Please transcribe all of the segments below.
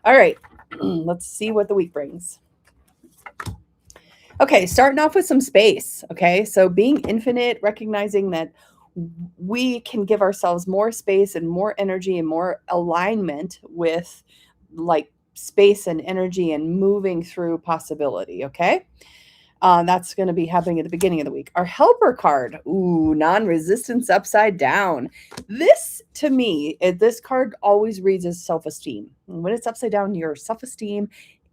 All right, let's see what the week brings. Okay, starting off with some space. Okay, so being infinite, recognizing that we can give ourselves more space and more energy and more alignment with like space and energy and moving through possibility. Okay, that's going to be happening at the beginning of the week. Our helper card, ooh, non resistance upside down. This, to me, this card always reads as self esteem. When it's upside down, your self esteem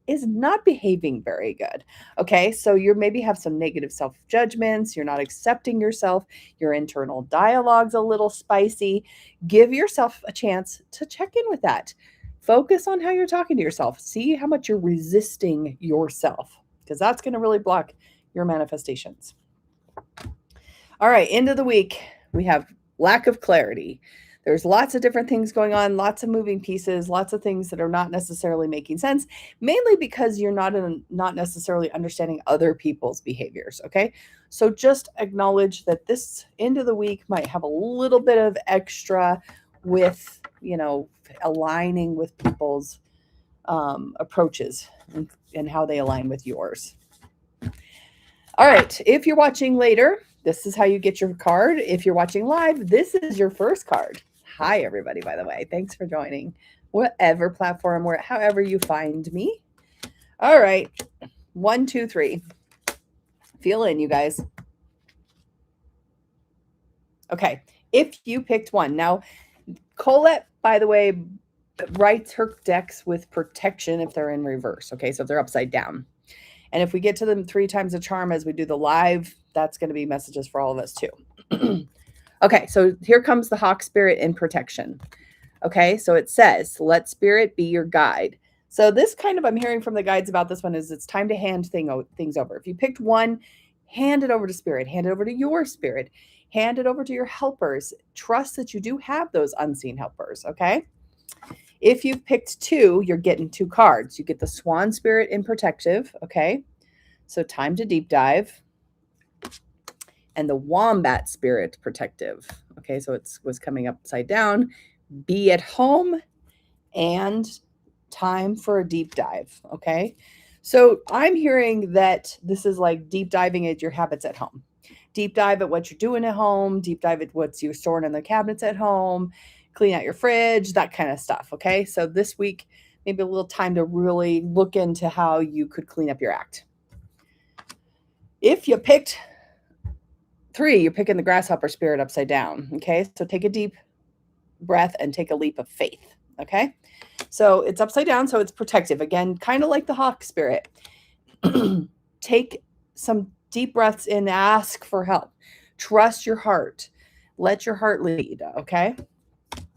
is not behaving very good. Okay, so you maybe have some negative self judgments. You're not accepting yourself. Your internal dialogue's a little spicy. Give yourself a chance to check in with that. Focus on how you're talking to yourself. See how much you're resisting yourself, because that's going to really block your manifestations. All right, end of the week, we have lack of clarity. There's lots of different things going on, lots of moving pieces, lots of things that are not necessarily making sense, mainly because you're not necessarily understanding other people's behaviors, okay? So just acknowledge that this end of the week might have a little bit of extra with, aligning with people's approaches and how they align with yours. All right. If you're watching later, this is how you get your card. If you're watching live, this is your first card. Hi, everybody, by the way. Thanks for joining. Whatever platform, however you find me. All right. 1, 2, 3. Feel in, you guys. Okay. If you picked one. Now, Colette, by the way, writes her decks with protection if they're in reverse. Okay. So if they're upside down. And if we get to them 3 times a charm as we do the live, that's going to be messages for all of us too. Okay, so here comes the hawk spirit in protection. Okay, so it says, let spirit be your guide. So this kind of, I'm hearing from the guides about this one, is it's time to hand things over. If you picked one, hand it over to spirit, hand it over to your spirit, hand it over to your helpers. Trust that you do have those unseen helpers, okay? If you've picked 2, you're getting 2 cards. You get the swan spirit in protective, okay? So time to deep dive. And the wombat spirit protective. Okay, so it was coming upside down. Be at home and time for a deep dive. Okay, so I'm hearing that this is like deep diving at your habits at home. Deep dive at what you're doing at home, deep dive at what's you're storing in the cabinets at home, clean out your fridge, that kind of stuff. Okay, so this week, maybe a little time to really look into how you could clean up your act. If you picked 3, you're picking the grasshopper spirit upside down. Okay, so take a deep breath and take a leap of faith. Okay, so it's upside down, so it's protective. Again, kind of like the hawk spirit. Take some deep breaths in, ask for help. Trust your heart. Let your heart lead. Okay,